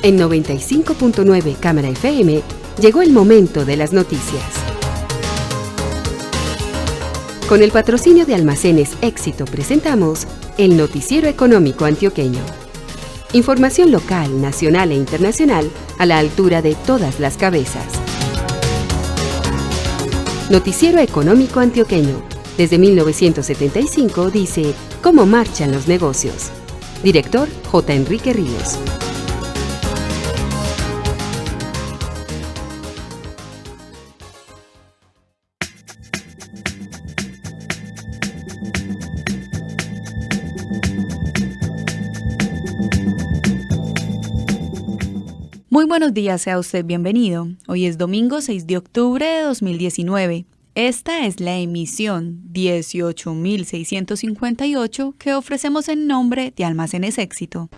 En 95.9 Cámara FM llegó el momento de las noticias. Con el patrocinio de Almacenes Éxito presentamos el Noticiero Económico Antioqueño. Información local, nacional e internacional a la altura de todas las cabezas. Noticiero Económico Antioqueño. Desde 1975 dice cómo marchan los negocios. Director J. Enrique Ríos. Muy buenos días, sea usted bienvenido. Hoy es domingo 6 de octubre de 2019. Esta es la emisión 18.658 que ofrecemos en nombre de Almacenes Éxito.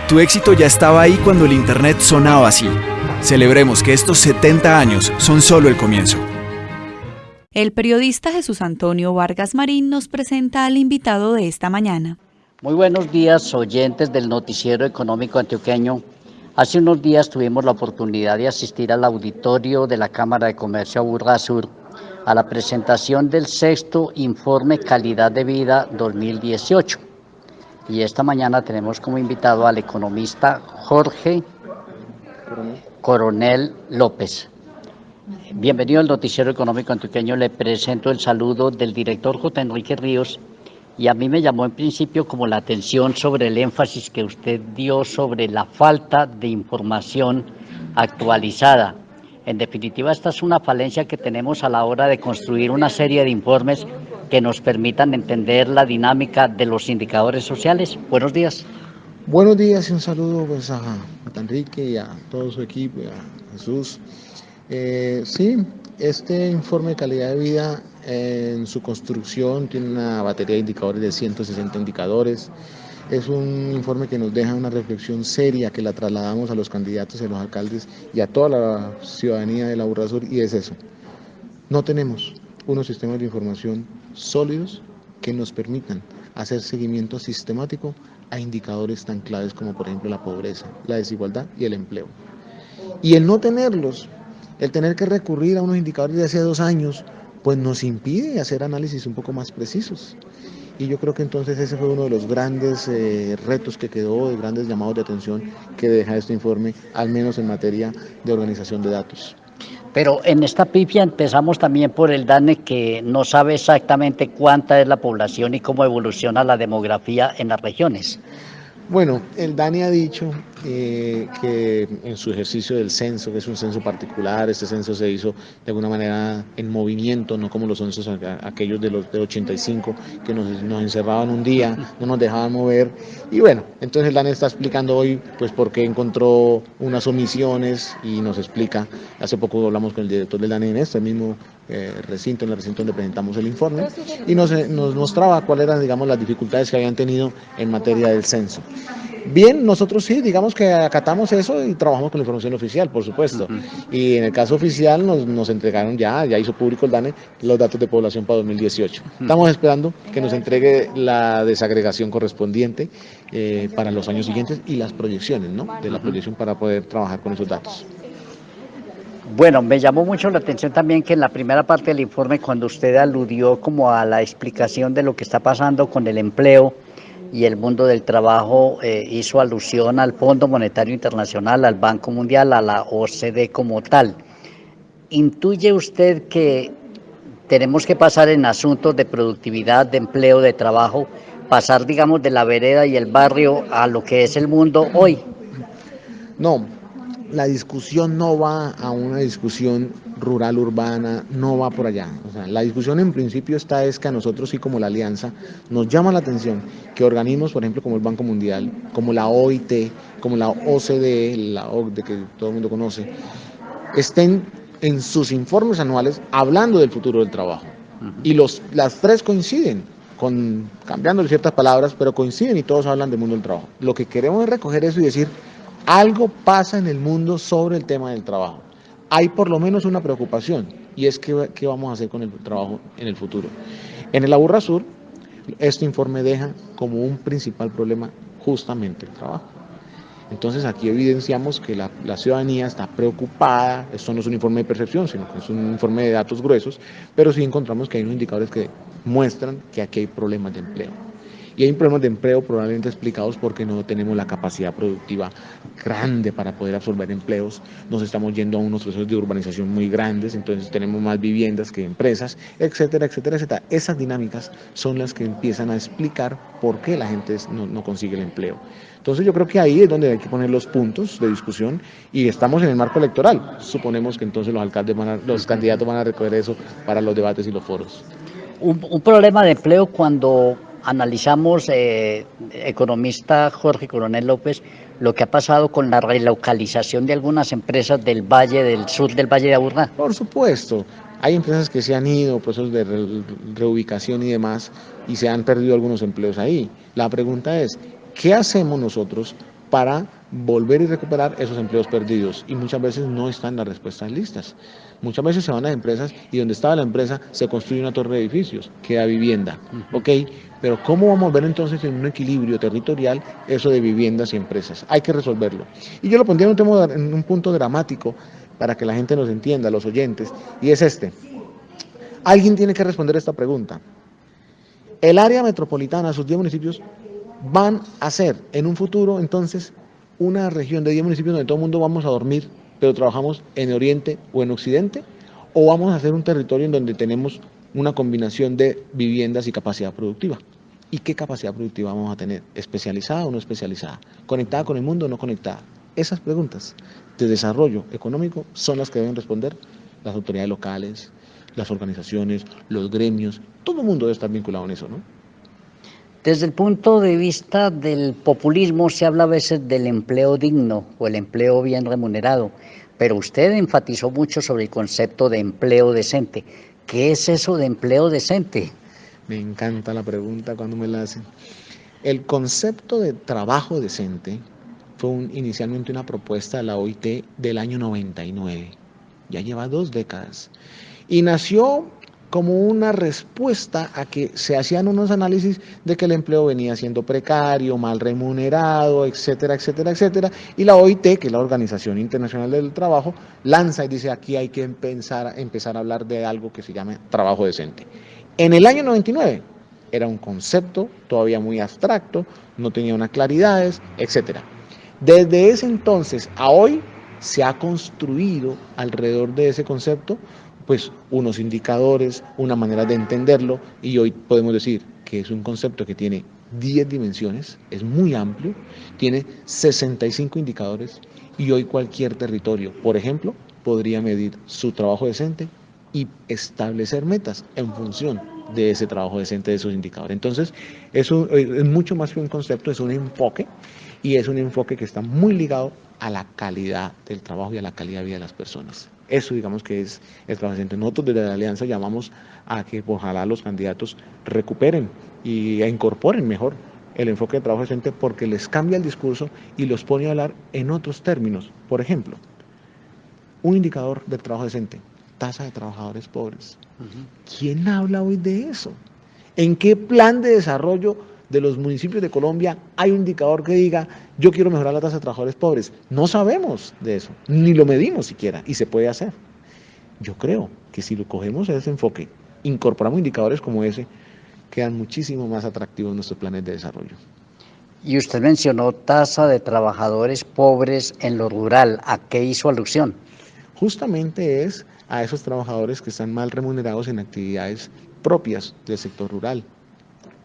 Tu éxito ya estaba ahí cuando el Internet sonaba así. Celebremos que estos 70 años son solo el comienzo. El periodista Jesús Antonio Vargas Marín nos presenta al invitado de esta mañana. Muy buenos días, oyentes del Noticiero Económico Antioqueño. Hace unos días tuvimos la oportunidad de asistir al auditorio de la Cámara de Comercio Aburrasur a la presentación del sexto Informe Calidad de Vida 2018. Y esta mañana tenemos como invitado al economista Jorge Coronel López. Bienvenido al Noticiero Económico Antioqueño. Le presento el saludo del director J. Enrique Ríos. Y a mí me llamó en principio como la atención sobre el énfasis que usted dio sobre la falta de información actualizada. En definitiva, esta es una falencia que tenemos a la hora de construir una serie de informes que nos permitan entender la dinámica de los indicadores sociales. Buenos días. Buenos días y un saludo pues, a Enrique y a todo su equipo, y a Jesús. Sí, este informe de calidad de vida en su construcción tiene una batería de indicadores de 160 indicadores. Es un informe que nos deja una reflexión seria que la trasladamos a los candidatos, a los alcaldes y a toda la ciudadanía de la Aburrasur, y es eso. No tenemos unos sistemas de información sólidos que nos permitan hacer seguimiento sistemático a indicadores tan claves como por ejemplo la pobreza, la desigualdad y el empleo. Y el no tenerlos, el tener que recurrir a unos indicadores de hace 2 años, pues nos impide hacer análisis un poco más precisos. Y yo creo que entonces ese fue uno de los grandes retos que quedó, de grandes llamados de atención que deja este informe, al menos en materia de organización de datos. Pero en esta pifia empezamos también por el DANE, que no sabe exactamente cuánta es la población y cómo evoluciona la demografía en las regiones. Bueno, el DANE ha dicho que en su ejercicio del censo, que es un censo particular, este censo se hizo de alguna manera en movimiento, no como los censos aquellos de los de 85, que nos encerraban un día, no nos dejaban mover. Y bueno, entonces el DANE está explicando hoy pues por qué encontró unas omisiones y nos explica. Hace poco hablamos con el director del DANE en este mismo recinto, en el recinto donde presentamos el informe, y nos mostraba cuáles eran, digamos, las dificultades que habían tenido en materia del censo. Bien, nosotros sí, digamos que acatamos eso y trabajamos con la información oficial, por supuesto. Y en el caso oficial nos entregaron ya hizo público el DANE los datos de población para 2018. Estamos esperando que nos entregue la desagregación correspondiente para los años siguientes y las proyecciones, ¿no? De la proyección para poder trabajar con esos datos. Bueno, me llamó mucho la atención también que en la primera parte del informe, cuando usted aludió como a la explicación de lo que está pasando con el empleo y el mundo del trabajo, hizo alusión al Fondo Monetario Internacional, al Banco Mundial, a la OCDE como tal. ¿Intuye usted que tenemos que pasar en asuntos de productividad, de empleo, de trabajo, pasar, digamos, de la vereda y el barrio a lo que es el mundo hoy? No, la discusión no va a una discusión rural, urbana, no va por allá. O sea, la discusión en principio es que a nosotros, sí, como la Alianza, nos llama la atención que organismos, por ejemplo, como el Banco Mundial, como la OIT, como la OCDE, la OCDE que todo el mundo conoce, estén en sus informes anuales hablando del futuro del trabajo. Y las tres coinciden, cambiando ciertas palabras, pero coinciden y todos hablan del mundo del trabajo. Lo que queremos es recoger eso y decir, algo pasa en el mundo sobre el tema del trabajo. hay por lo menos una preocupación, y es qué vamos a hacer con el trabajo en el futuro. En el Aburrá Sur, este informe deja como un principal problema justamente el trabajo. Entonces aquí evidenciamos que la ciudadanía está preocupada. Esto no es un informe de percepción, sino que es un informe de datos gruesos, pero sí encontramos que hay unos indicadores que muestran que aquí hay problemas de empleo. Y hay problemas de empleo probablemente explicados porque no tenemos la capacidad productiva grande para poder absorber empleos. Nos estamos yendo a unos procesos de urbanización muy grandes, entonces tenemos más viviendas que empresas, etcétera, etcétera, etcétera. Esas dinámicas son las que empiezan a explicar por qué la gente no consigue el empleo. Entonces yo creo que ahí es donde hay que poner los puntos de discusión, y estamos en el marco electoral. Suponemos que entonces los candidatos van a recoger eso para los debates y los foros. Un problema de empleo cuando analizamos, economista Jorge Coronel López, lo que ha pasado con la relocalización de algunas empresas del sur del Valle de Aburrá. Por supuesto, hay empresas que se han ido, procesos de reubicación y demás, y se han perdido algunos empleos ahí. La pregunta es, ¿qué hacemos nosotros para volver y recuperar esos empleos perdidos? Y muchas veces no están las respuestas listas. Muchas veces se van las empresas y donde estaba la empresa se construye una torre de edificios, queda vivienda, ¿ok? Pero ¿cómo vamos a ver entonces en un equilibrio territorial eso de viviendas y empresas? Hay que resolverlo. Y yo lo pondría en un punto dramático para que la gente nos entienda, los oyentes, y es este. Alguien tiene que responder esta pregunta. El área metropolitana, sus 10 municipios, van a ser en un futuro entonces una región de 10 municipios donde todo el mundo vamos a dormir, pero trabajamos en Oriente o en Occidente, o vamos a hacer un territorio en donde tenemos una combinación de viviendas y capacidad productiva. ¿Y qué capacidad productiva vamos a tener? ¿Especializada o no especializada? ¿Conectada con el mundo o no conectada? Esas preguntas de desarrollo económico son las que deben responder las autoridades locales, las organizaciones, los gremios. Todo el mundo debe estar vinculado en eso, ¿no? Desde el punto de vista del populismo se habla a veces del empleo digno o el empleo bien remunerado, pero usted enfatizó mucho sobre el concepto de empleo decente. ¿Qué es eso de empleo decente? Me encanta la pregunta cuando me la hacen. El concepto de trabajo decente fue inicialmente una propuesta de la OIT del año 99. Ya lleva 2 décadas. Y nació como una respuesta a que se hacían unos análisis de que el empleo venía siendo precario, mal remunerado, etcétera, etcétera, etcétera. Y la OIT, que es la Organización Internacional del Trabajo, lanza y dice aquí hay que empezar a hablar de algo que se llama trabajo decente. En el año 99 era un concepto todavía muy abstracto, no tenía unas claridades, etcétera. Desde ese entonces a hoy se ha construido alrededor de ese concepto pues unos indicadores, una manera de entenderlo, y hoy podemos decir que es un concepto que tiene 10 dimensiones, es muy amplio, tiene 65 indicadores, y hoy cualquier territorio, por ejemplo, podría medir su trabajo decente y establecer metas en función de ese trabajo decente, de esos indicadores. Entonces, eso es mucho más que un concepto, es un enfoque, y es un enfoque que está muy ligado a la calidad del trabajo y a la calidad de vida de las personas. Eso digamos que es el trabajo decente. Nosotros desde la Alianza llamamos a que ojalá los candidatos recuperen y incorporen mejor el enfoque de trabajo decente, porque les cambia el discurso y los pone a hablar en otros términos. Por ejemplo, un indicador del trabajo decente, tasa de trabajadores pobres. ¿Quién habla hoy de eso? ¿En qué plan de desarrollo de los municipios de Colombia hay un indicador que diga yo quiero mejorar la tasa de trabajadores pobres? No sabemos de eso, ni lo medimos siquiera, y se puede hacer. Yo creo que si lo cogemos a ese enfoque, incorporamos indicadores como ese, quedan muchísimo más atractivos nuestros planes de desarrollo. Y usted mencionó tasa de trabajadores pobres en lo rural. ¿A qué hizo alusión? Justamente es a esos trabajadores que están mal remunerados en actividades propias del sector rural,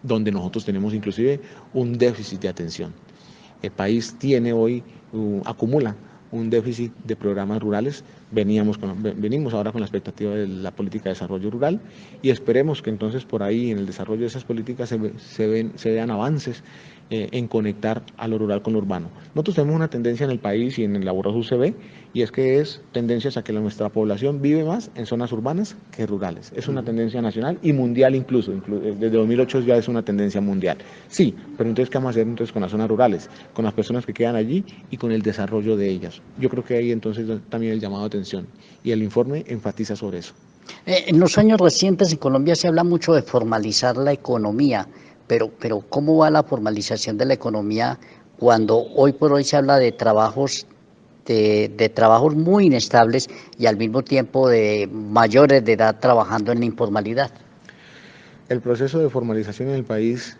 donde nosotros tenemos inclusive un déficit de atención. El país tiene hoy, acumula un déficit de programas rurales. Venimos ahora con la expectativa de la política de desarrollo rural, y esperemos que entonces por ahí en el desarrollo de esas políticas se vean avances en conectar a lo rural con lo urbano. Nosotros tenemos una tendencia en el país y en el Aburrá Sur se ve, y es que es tendencias a que nuestra población vive más en zonas urbanas que rurales. Es una tendencia nacional y mundial incluso desde 2008 ya es una tendencia mundial. Sí, pero entonces ¿qué vamos a hacer entonces con las zonas rurales? Con las personas que quedan allí y con el desarrollo de ellas. empleos. Yo creo que ahí entonces también el llamado de atención y el informe enfatiza sobre eso. En los años recientes en Colombia se habla mucho de formalizar la economía, pero ¿cómo va la formalización de la economía cuando hoy por hoy se habla de trabajos de trabajos muy inestables y al mismo tiempo de mayores de edad trabajando en la informalidad? El proceso de formalización en el país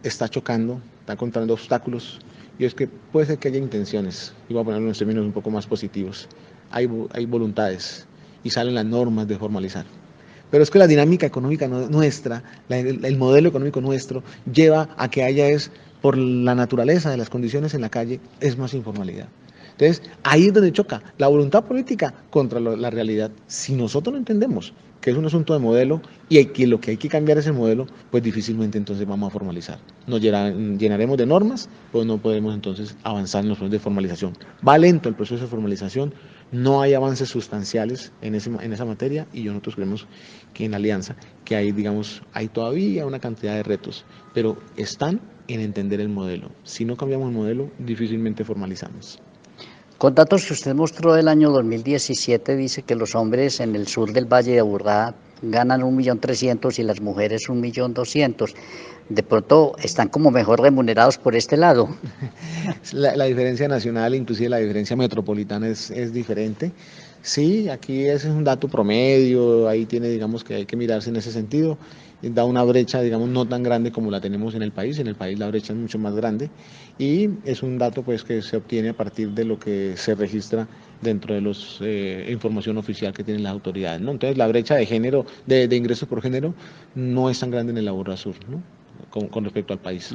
está chocando, está encontrando obstáculos, y es que puede ser que haya intenciones, y voy a ponerlo en términos un poco más positivos, hay voluntades y salen las normas de formalizar. Pero es que la dinámica económica nuestra, el modelo económico nuestro, lleva a que haya por la naturaleza de las condiciones en la calle, es más informalidad. Entonces, ahí es donde choca la voluntad política contra la realidad. Si nosotros no entendemos que es un asunto de modelo y que lo que hay que cambiar es el modelo, pues difícilmente entonces vamos a formalizar. Nos llenaremos de normas, pues no podemos entonces avanzar en los procesos de formalización. Va lento el proceso de formalización, no hay avances sustanciales en esa materia, y nosotros creemos que en la Alianza, que hay todavía una cantidad de retos, pero están en entender el modelo. Si no cambiamos el modelo, difícilmente formalizamos. Con datos que usted mostró del año 2017, dice que los hombres en el sur del Valle de Aburrá ganan 1.300.000 y las mujeres 1.200.000. De pronto están como mejor remunerados por este lado. La diferencia nacional, inclusive la diferencia metropolitana es diferente. Sí, aquí ese es un dato promedio, ahí tiene, digamos, que hay que mirarse en ese sentido. Da una brecha, digamos, no tan grande como la tenemos en el país la brecha es mucho más grande, y es un dato pues que se obtiene a partir de lo que se registra dentro de los información oficial que tienen las autoridades, ¿no? Entonces la brecha de género, de ingresos por género, no es tan grande en el Aburrá Sur, ¿no? Con respecto al país.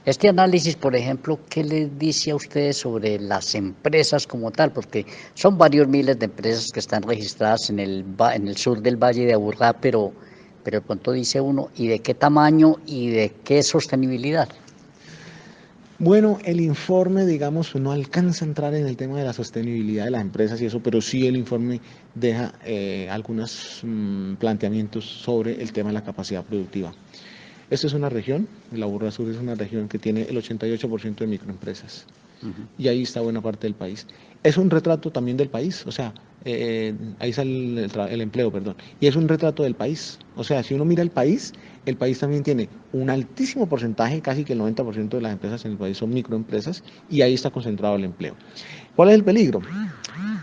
Este análisis, por ejemplo, ¿qué les dice a ustedes sobre las empresas como tal? Porque son varios miles de empresas que están registradas en el sur del Valle de Aburrá, pero de pronto dice uno, ¿y de qué tamaño y de qué sostenibilidad? Bueno, el informe, digamos, no alcanza a entrar en el tema de la sostenibilidad de las empresas y eso, pero sí el informe deja algunos planteamientos sobre el tema de la capacidad productiva. Esta es una región, el Aburrá Sur es una región que tiene el 88% de microempresas, y ahí está buena parte del país. Es un retrato también del país, o sea, ahí sale el empleo, perdón, y es un retrato del país. O sea, si uno mira el país también tiene un altísimo porcentaje, casi que el 90% de las empresas en el país son microempresas, y ahí está concentrado el empleo. ¿Cuál es el peligro?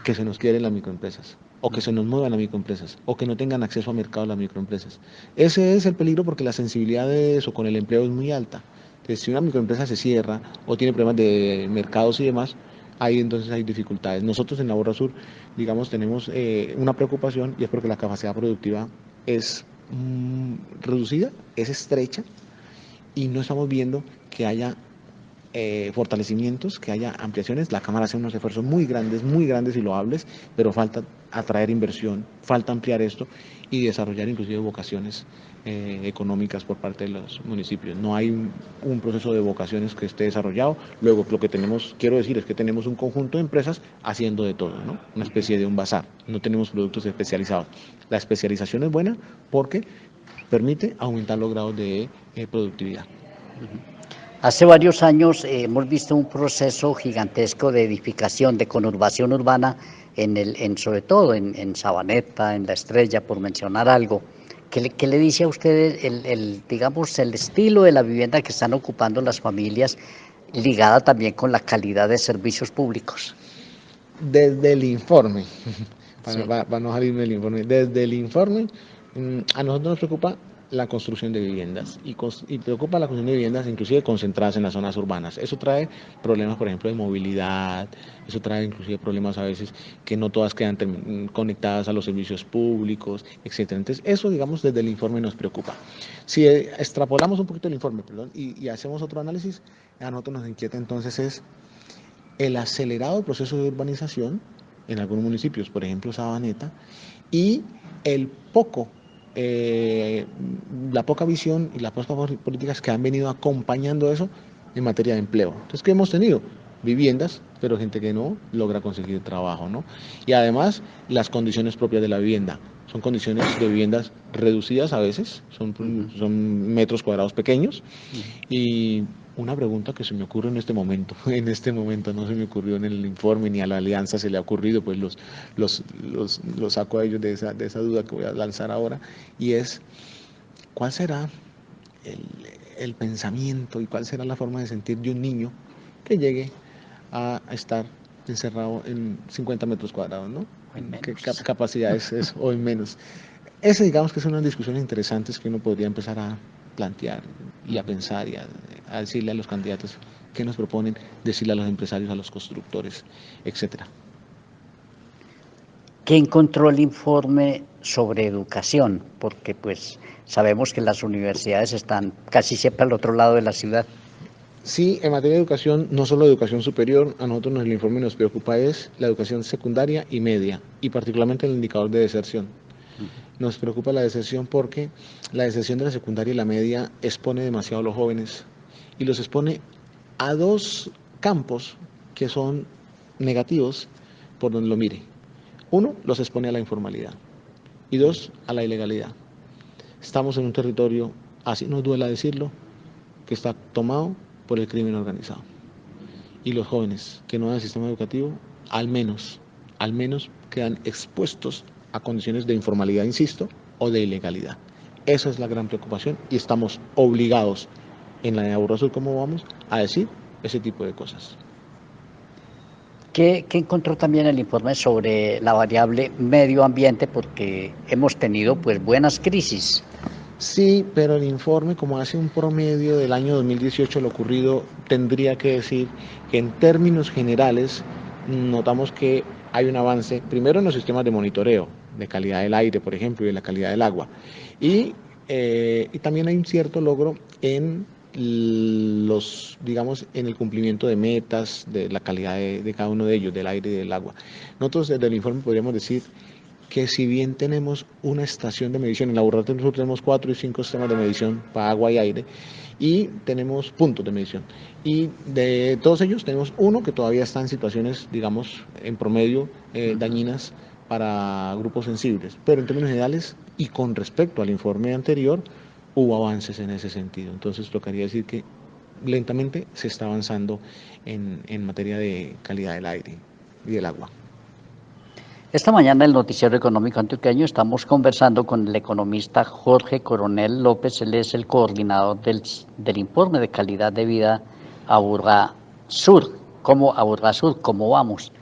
Que se nos quieren las microempresas, o que se nos muevan las microempresas, o que no tengan acceso a mercado las microempresas. Ese es el peligro, porque la sensibilidad de eso con el empleo es muy alta. Entonces, si una microempresa se cierra o tiene problemas de mercados y demás, ahí entonces hay dificultades. Nosotros en la Aburrá Sur, digamos, tenemos una preocupación, y es porque la capacidad productiva es reducida, es estrecha, y no estamos viendo que haya fortalecimientos, que haya ampliaciones. La Cámara hace unos esfuerzos muy grandes y loables, pero falta atraer inversión, falta ampliar esto y desarrollar inclusive vocaciones económicas por parte de los municipios. No hay un proceso de vocaciones que esté desarrollado. Luego, lo que quiero decir es que tenemos un conjunto de empresas haciendo de todo, ¿no? Una especie de un bazar. No tenemos productos especializados. La especialización es buena porque permite aumentar los grados de productividad. Hace varios años hemos visto un proceso gigantesco de edificación, de conurbación urbana, sobre todo en Sabaneta, en La Estrella, por mencionar algo. ¿Qué le dice a usted digamos, el estilo de la vivienda que están ocupando las familias, ligada también con la calidad de servicios públicos? Desde el informe, Sí. para no salirme del informe, desde el informe, a nosotros nos preocupa la construcción de viviendas, y preocupa la construcción de viviendas inclusive concentradas en las zonas urbanas. Eso trae problemas, por ejemplo, de movilidad, eso trae inclusive problemas a veces que no todas quedan conectadas a los servicios públicos, etcétera. Entonces, eso, digamos, desde el informe nos preocupa. Si extrapolamos un poquito el informe, y hacemos otro análisis, a nosotros nos inquieta entonces es el acelerado proceso de urbanización en algunos municipios, por ejemplo Sabaneta, y la poca visión y las pocas políticas que han venido acompañando eso en materia de empleo. Entonces, ¿qué hemos tenido? Viviendas, pero gente que no logra conseguir trabajo, ¿no? Y además, las condiciones propias de la vivienda. Son condiciones de viviendas reducidas a veces, son metros cuadrados pequeños, y Una pregunta que se me ocurre en este momento no se me ocurrió en el informe ni a la alianza se le ha ocurrido, pues los saco a ellos de esa duda que voy a lanzar ahora, y es, ¿cuál será el pensamiento y cuál será la forma de sentir de un niño que llegue a estar encerrado en 50 metros cuadrados, ¿no? ¿Qué capacidad es o en menos? Ese, digamos que son unas discusiones interesantes que uno podría empezar a plantear y a pensar y a decirle a los candidatos qué nos proponen, decirle a los empresarios, a los constructores, etcétera. ¿Qué encontró el informe sobre educación? Porque pues sabemos que las universidades están casi siempre al otro lado de la ciudad. Sí, en materia de educación, no solo educación superior, a nosotros en el informe nos preocupa es la educación secundaria y media, y particularmente el indicador de deserción. Nos preocupa la deserción porque la deserción de la secundaria y la media expone demasiado a los jóvenes y los expone a dos campos que son negativos por donde lo mire. Uno, los expone a la informalidad y dos, a la ilegalidad. Estamos en un territorio, así nos duela decirlo, que está tomado por el crimen organizado. Y los jóvenes que no dan sistema educativo, al menos quedan expuestos a condiciones de informalidad, insisto, o de ilegalidad. Esa es la gran preocupación y estamos obligados en la de Aburrasur, como vamos, a decir ese tipo de cosas. ¿Qué encontró también el informe sobre la variable medio ambiente? Porque hemos tenido pues buenas crisis. Sí, pero el informe, como hace un promedio del año 2018 lo ocurrido, tendría que decir que en términos generales notamos que hay un avance, primero en los sistemas de monitoreo, de calidad del aire, por ejemplo, y de la calidad del agua. Y también hay un cierto logro en en el cumplimiento de metas, de la calidad de cada uno de ellos, del aire y del agua. Nosotros desde el informe podríamos decir que si bien tenemos una estación de medición, en la Aburrasur nosotros tenemos 4 y 5 sistemas de medición para agua y aire, y tenemos puntos de medición. Y de todos ellos tenemos uno que todavía está en situaciones, digamos, en promedio dañinas para grupos sensibles. Pero en términos generales, y con respecto al informe anterior, hubo avances en ese sentido. Entonces, tocaría decir que lentamente se está avanzando en materia de calidad del aire y del agua. Esta mañana en el Noticiero Económico Antioqueño estamos conversando con el economista Jorge Coronel López. Él es el coordinador del informe de calidad de vida Aburrasur. ¿Cómo vamos?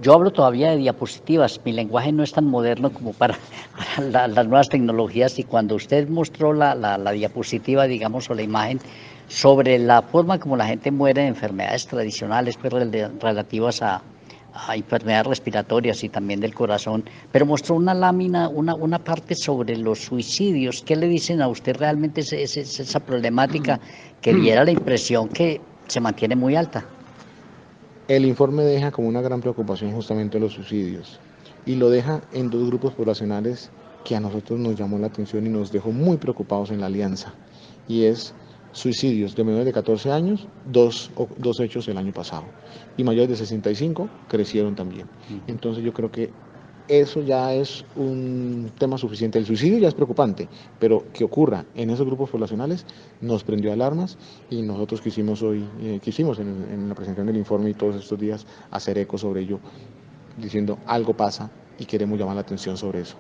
Yo hablo todavía de diapositivas, mi lenguaje no es tan moderno como para las nuevas tecnologías, y cuando usted mostró la diapositiva, digamos, o la imagen, sobre la forma como la gente muere de enfermedades tradicionales, pues, relativas a enfermedades respiratorias y también del corazón, pero mostró una lámina, una parte sobre los suicidios. ¿Qué le dicen a usted realmente esa problemática que diera la impresión que se mantiene muy alta? El informe deja como una gran preocupación justamente los suicidios y lo deja en dos grupos poblacionales que a nosotros nos llamó la atención y nos dejó muy preocupados en la alianza, y es suicidios de menores de 14 años, dos hechos el año pasado, y mayores de 65 crecieron también. Entonces yo creo que eso ya es un tema suficiente. El suicidio ya es preocupante, pero que ocurra en esos grupos poblacionales nos prendió alarmas, y nosotros quisimos en la presentación del informe y todos estos días hacer eco sobre ello, diciendo algo pasa y queremos llamar la atención sobre eso.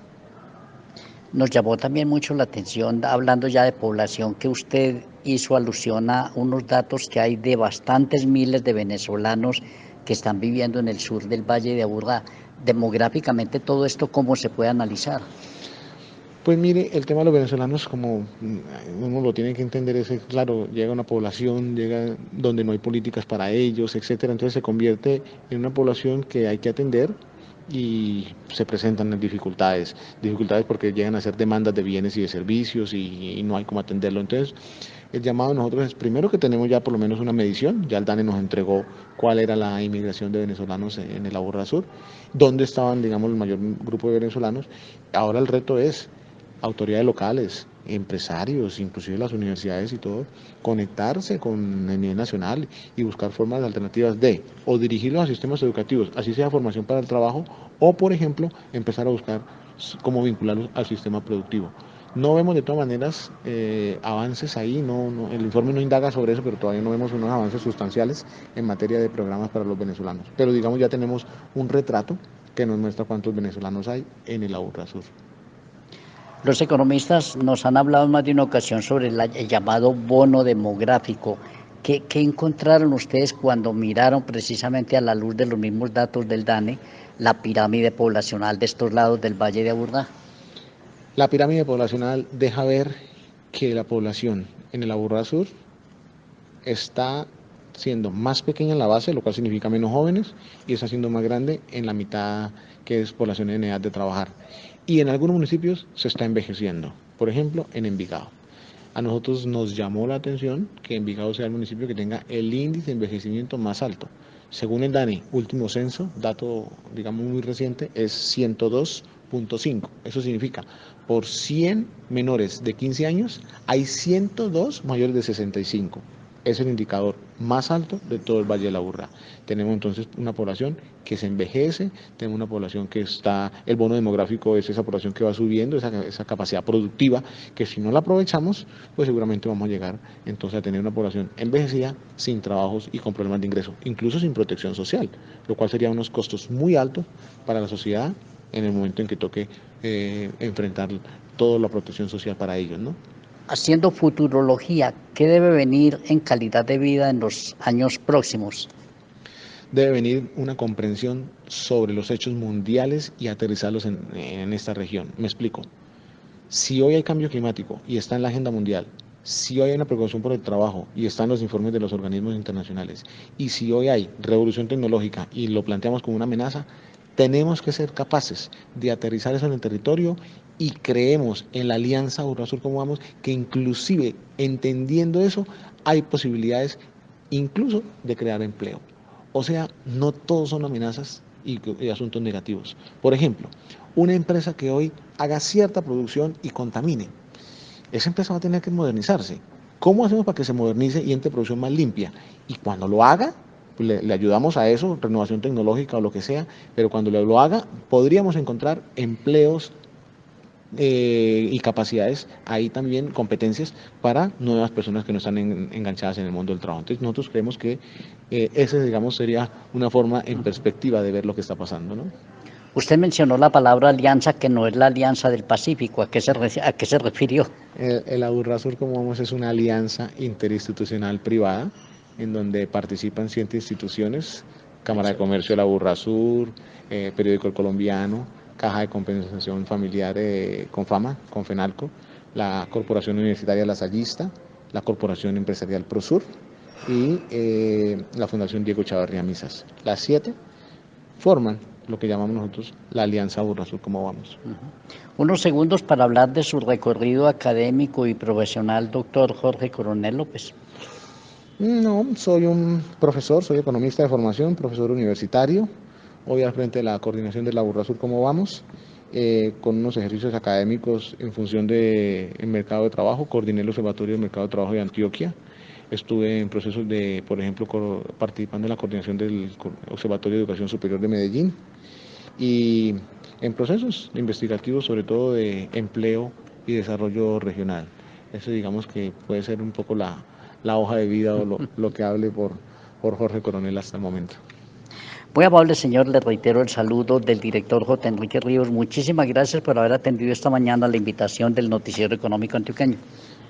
Nos llamó también mucho la atención, hablando ya de población, que usted hizo alusión a unos datos que hay de bastantes miles de venezolanos que están viviendo en el sur del Valle de Aburrá. Demográficamente, todo esto, ¿cómo se puede analizar? Pues mire, el tema de los venezolanos, como uno lo tiene que entender, es claro, llega una población, llega donde no hay políticas para ellos, etcétera, entonces se convierte en una población que hay que atender y se presentan dificultades porque llegan a ser demandas de bienes y de servicios y no hay cómo atenderlo. Entonces, el llamado de nosotros es primero que tenemos ya por lo menos una medición, ya el DANE nos entregó cuál era la inmigración de venezolanos en el Aburrasur, dónde estaban, digamos, el mayor grupo de venezolanos. Ahora el reto es autoridades locales, empresarios, inclusive las universidades y todo, conectarse con el nivel nacional y buscar formas alternativas de o dirigirlos a sistemas educativos, así sea formación para el trabajo, o por ejemplo empezar a buscar cómo vincularlos al sistema productivo. No vemos de todas maneras avances ahí, el informe no indaga sobre eso, pero todavía no vemos unos avances sustanciales en materia de programas para los venezolanos. Pero digamos ya tenemos un retrato que nos muestra cuántos venezolanos hay en el Aburrasur. Los economistas nos han hablado en más de una ocasión sobre el llamado bono demográfico. ¿Qué encontraron ustedes cuando miraron precisamente a la luz de los mismos datos del DANE la pirámide poblacional de estos lados del Valle de Aburrá? La pirámide poblacional deja ver que la población en el Aburrasur está siendo más pequeña en la base, lo cual significa menos jóvenes, y está siendo más grande en la mitad, que es población en edad de trabajar. Y en algunos municipios se está envejeciendo, por ejemplo, en Envigado. A nosotros nos llamó la atención que Envigado sea el municipio que tenga el índice de envejecimiento más alto. Según el DANE, último censo, dato digamos muy reciente, es 102.5. Eso significa, por 100 menores de 15 años, hay 102 mayores de 65. Es el indicador más alto de todo el Valle de la Aburrá. Tenemos entonces una población que se envejece, tenemos una población que está, el bono demográfico es esa población que va subiendo, esa capacidad productiva, que si no la aprovechamos, pues seguramente vamos a llegar entonces a tener una población envejecida, sin trabajos y con problemas de ingreso, incluso sin protección social, lo cual sería unos costos muy altos para la sociedad en el momento en que toque enfrentar toda la protección social para ellos, ¿no? Haciendo futurología, ¿qué debe venir en calidad de vida en los años próximos? Debe venir una comprensión sobre los hechos mundiales y aterrizarlos en esta región. Me explico. Si hoy hay cambio climático y está en la agenda mundial, si hoy hay una preocupación por el trabajo y están los informes de los organismos internacionales, y si hoy hay revolución tecnológica y lo planteamos como una amenaza, tenemos que ser capaces de aterrizar eso en el territorio y creemos en la alianza Aburrasur como vamos, que inclusive entendiendo eso hay posibilidades incluso de crear empleo. O sea, no todos son amenazas y asuntos negativos. Por ejemplo, una empresa que hoy haga cierta producción y contamine, esa empresa va a tener que modernizarse. ¿Cómo hacemos para que se modernice y entre producción más limpia? Y cuando lo haga, le ayudamos a eso, renovación tecnológica o lo que sea, pero cuando lo haga, podríamos encontrar empleos y capacidades, ahí también competencias para nuevas personas que no están enganchadas en el mundo del trabajo. Entonces nosotros creemos que ese, digamos, sería una forma en perspectiva de ver lo que está pasando, ¿no? Usted mencionó la palabra alianza, que no es la alianza del Pacífico. ¿A qué se refirió? El Aburrasur, como vamos, es una alianza interinstitucional privada en donde participan 100 instituciones, Cámara de Comercio del Aburrasur, Periódico El Colombiano, Caja de Compensación Familiar Confama, Confenalco, la Corporación Universitaria Lasallista, la Corporación Empresarial Prosur y la Fundación Diego Chavarría Misas. Las 7 forman lo que llamamos nosotros la Alianza Aburrasur como vamos. Unos segundos para hablar de su recorrido académico y profesional, doctor Jorge Coronel López. No, soy un profesor, soy economista de formación, profesor universitario. Hoy al frente de la coordinación de la Aburrasur como vamos, con unos ejercicios académicos en función del mercado de trabajo. Coordiné el Observatorio del Mercado de Trabajo de Antioquia. Estuve en procesos de, por ejemplo, participando en la coordinación del Observatorio de Educación Superior de Medellín y en procesos investigativos, sobre todo de empleo y desarrollo regional. Eso digamos que puede ser un poco la hoja de vida o lo que hable por Jorge Coronel hasta el momento. Muy amable señor, le reitero el saludo del director J. Enrique Ríos. Muchísimas gracias por haber atendido esta mañana la invitación del Noticiero Económico Antioqueño.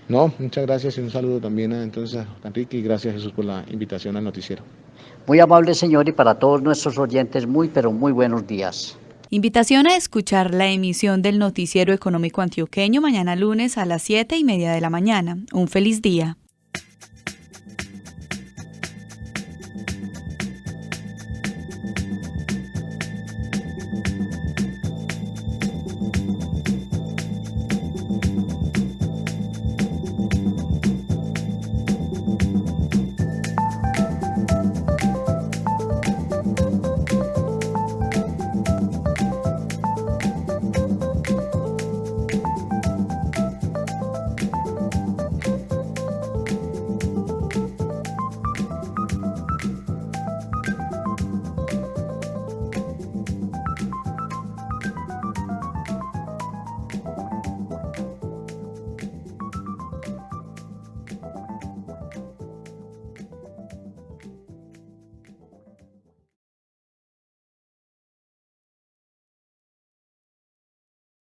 No, muchas gracias y un saludo también entonces a Enrique y gracias Jesús por la invitación al noticiero. Muy amable señor, y para todos nuestros oyentes, muy pero muy buenos días. Invitación a escuchar la emisión del Noticiero Económico Antioqueño mañana lunes a las 7:30 de la mañana. Un feliz día.